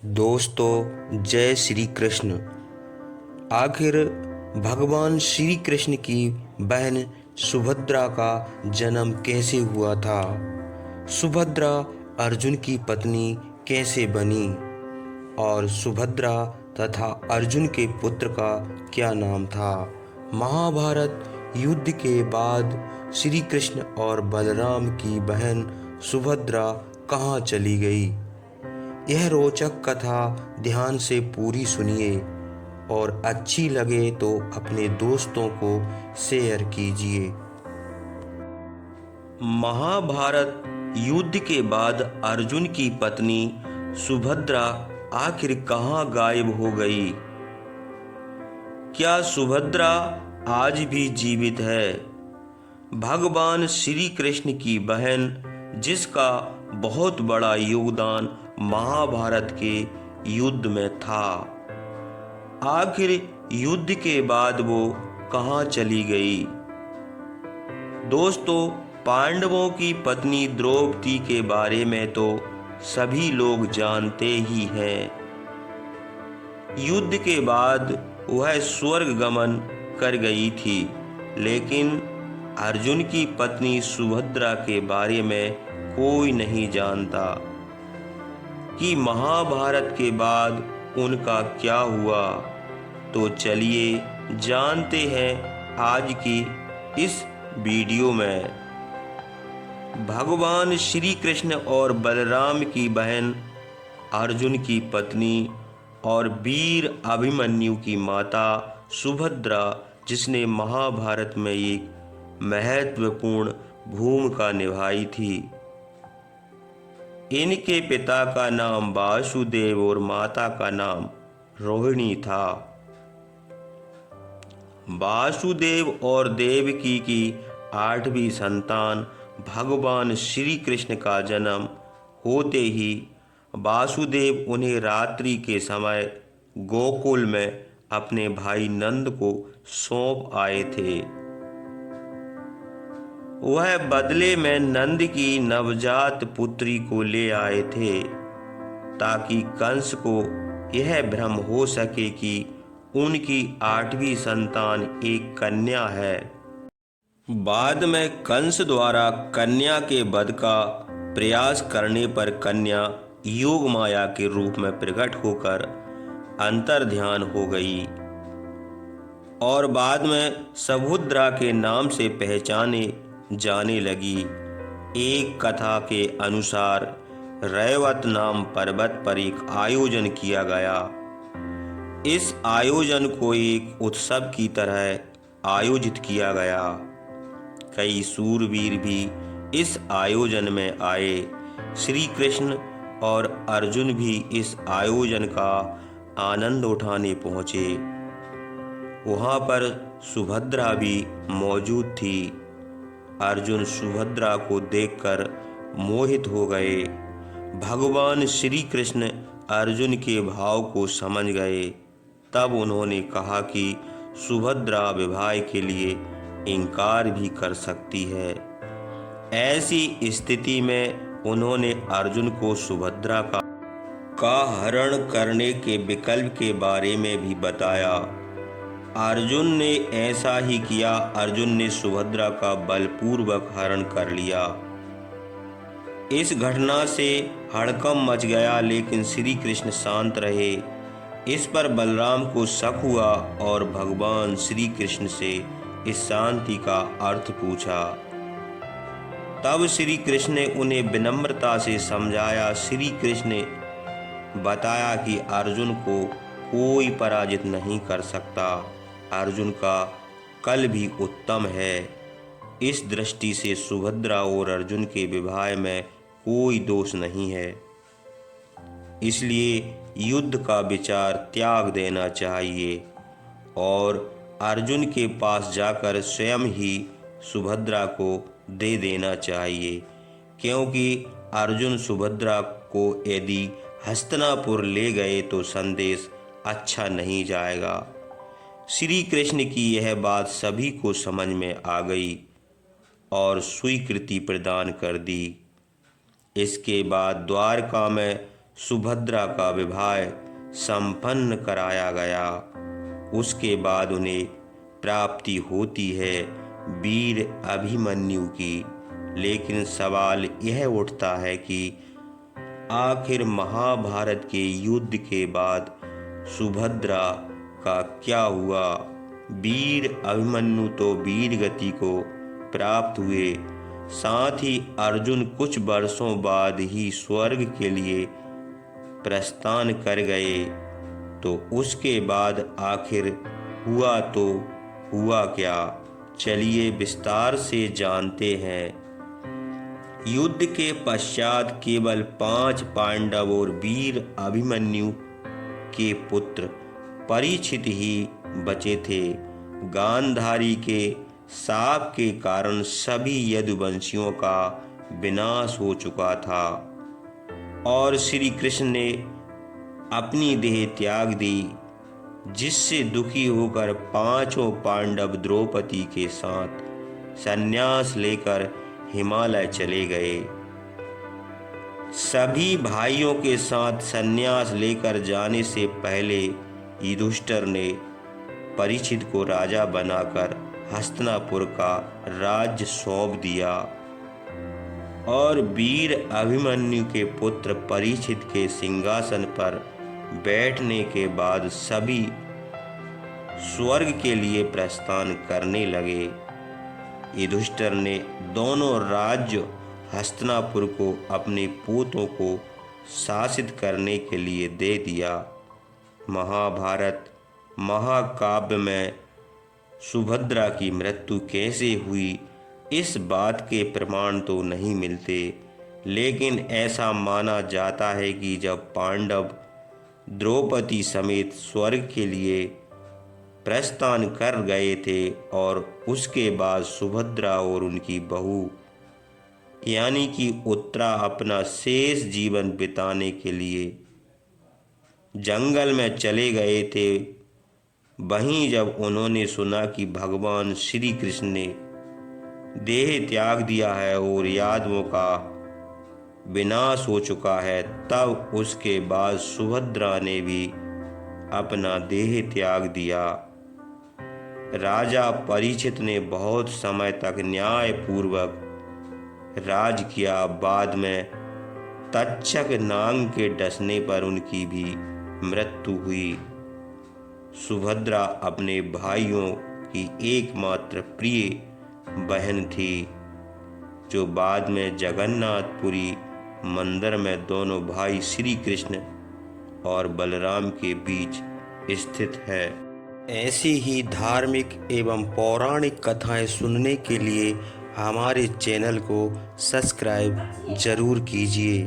दोस्तों, जय श्री कृष्ण। आखिर भगवान श्री कृष्ण की बहन सुभद्रा का जन्म कैसे हुआ था? सुभद्रा अर्जुन की पत्नी कैसे बनी? और सुभद्रा तथा अर्जुन के पुत्र का क्या नाम था? महाभारत युद्ध के बाद श्री कृष्ण और बलराम की बहन सुभद्रा कहाँ चली गई? यह रोचक कथा ध्यान से पूरी सुनिए और अच्छी लगे तो अपने दोस्तों को शेयर कीजिए। महाभारत युद्ध के बाद अर्जुन की पत्नी सुभद्रा आखिर कहाँ गायब हो गई? क्या सुभद्रा आज भी जीवित है? भगवान श्री कृष्ण की बहन, जिसका बहुत बड़ा योगदान महाभारत के युद्ध में था, आखिर युद्ध के बाद वो कहाँ चली गई? दोस्तों, पांडवों की पत्नी द्रौपदी के बारे में तो सभी लोग जानते ही हैं। युद्ध के बाद वह स्वर्ग गमन कर गई थी, लेकिन अर्जुन की पत्नी सुभद्रा के बारे में कोई नहीं जानता कि महाभारत के बाद उनका क्या हुआ। तो चलिए जानते हैं आज की इस वीडियो में। भगवान श्री कृष्ण और बलराम की बहन, अर्जुन की पत्नी और वीर अभिमन्यु की माता सुभद्रा, जिसने महाभारत में एक महत्वपूर्ण भूमिका निभाई थी। इनके पिता का नाम वासुदेव और माता का नाम रोहिणी था। वासुदेव और देवकी की 8वीं संतान भगवान श्री कृष्ण का जन्म होते ही वासुदेव उन्हें रात्रि के समय गोकुल में अपने भाई नंद को सौंप आए थे। वह बदले में नंद की नवजात पुत्री को ले आए थे, ताकि कंस को यह भ्रम हो सके कि उनकी 8वीं संतान एक कन्या है। बाद में कंस द्वारा कन्या के वध का प्रयास करने पर कन्या योग माया के रूप में प्रकट होकर अंतर्ध्यान हो गई और बाद में सुभद्रा के नाम से पहचाने जाने लगी। एक कथा के अनुसार रैवत नाम पर्वत पर एक आयोजन किया गया। इस आयोजन को एक उत्सव की तरह आयोजित किया गया। कई सूरवीर भी इस आयोजन में आए। श्री कृष्ण और अर्जुन भी इस आयोजन का आनंद उठाने पहुंचे। वहां पर सुभद्रा भी मौजूद थी। अर्जुन सुभद्रा को देखकर मोहित हो गए। भगवान श्री कृष्ण अर्जुन के भाव को समझ गए। तब उन्होंने कहा कि सुभद्रा विवाह के लिए इनकार भी कर सकती है। ऐसी स्थिति में उन्होंने अर्जुन को सुभद्रा का हरण करने के विकल्प के बारे में भी बताया। अर्जुन ने ऐसा ही किया। अर्जुन ने सुभद्रा का बलपूर्वक हरण कर लिया। इस घटना से हड़कंप मच गया, लेकिन श्री कृष्ण शांत रहे। इस पर बलराम को शक हुआ और भगवान श्री कृष्ण से इस शांति का अर्थ पूछा। तब श्री कृष्ण ने उन्हें विनम्रता से समझाया। श्री कृष्ण ने बताया कि अर्जुन को कोई पराजित नहीं कर सकता। अर्जुन का कल भी उत्तम है। इस दृष्टि से सुभद्रा और अर्जुन के विवाह में कोई दोष नहीं है। इसलिए युद्ध का विचार त्याग देना चाहिए और अर्जुन के पास जाकर स्वयं ही सुभद्रा को दे देना चाहिए, क्योंकि अर्जुन सुभद्रा को यदि हस्तिनापुर ले गए तो संदेश अच्छा नहीं जाएगा। श्री कृष्ण की यह बात सभी को समझ में आ गई और स्वीकृति प्रदान कर दी। इसके बाद द्वारका में सुभद्रा का विवाह संपन्न कराया गया। उसके बाद उन्हें प्राप्ति होती है वीर अभिमन्यु की। लेकिन सवाल यह उठता है कि आखिर महाभारत के युद्ध के बाद सुभद्रा का क्या हुआ। वीर अभिमन्यु तो वीर गति को प्राप्त हुए, साथ ही अर्जुन कुछ वर्षों बाद ही स्वर्ग के लिए प्रस्थान कर गए। तो उसके बाद आखिर हुआ तो हुआ क्या, चलिए विस्तार से जानते हैं। युद्ध के पश्चात केवल 5 पांडव और वीर अभिमन्यु के पुत्र परीक्षित ही बचे थे। गांधारी के शाप के कारण सभी यदुवंशियों का विनाश हो चुका था और श्री कृष्ण ने अपनी देह त्याग दी, जिससे दुखी होकर 5 पांडव द्रौपदी के साथ संन्यास लेकर हिमालय चले गए। सभी भाइयों के साथ संन्यास लेकर जाने से पहले युधिष्ठिर ने परीक्षित को राजा बनाकर हस्तिनापुर का राज्य सौंप दिया और वीर अभिमन्यु के पुत्र परीक्षित के सिंहासन पर बैठने के बाद सभी स्वर्ग के लिए प्रस्थान करने लगे। युधिष्ठिर ने दोनों राज्य हस्तिनापुर को अपने पूतों को शासित करने के लिए दे दिया। महाभारत महाकाव्य में सुभद्रा की मृत्यु कैसे हुई, इस बात के प्रमाण तो नहीं मिलते, लेकिन ऐसा माना जाता है कि जब पांडव द्रौपदी समेत स्वर्ग के लिए प्रस्थान कर गए थे और उसके बाद सुभद्रा और उनकी बहू यानी कि उत्तरा अपना शेष जीवन बिताने के लिए जंगल में चले गए थे। वहीं जब उन्होंने सुना कि भगवान श्री कृष्ण ने देह त्याग दिया है और यादवों का विनाश हो चुका है, तब उसके बाद सुभद्रा ने भी अपना देह त्याग दिया। राजा परीक्षित ने बहुत समय तक न्यायपूर्वक राज किया। बाद में तक्षक नाग के डसने पर उनकी भी मृत्यु हुई। सुभद्रा अपने भाइयों की एकमात्र प्रिय बहन थी, जो बाद में जगन्नाथपुरी मंदिर में दोनों भाई श्री कृष्ण और बलराम के बीच स्थित है। ऐसी ही धार्मिक एवं पौराणिक कथाएं सुनने के लिए हमारे चैनल को सब्सक्राइब जरूर कीजिए।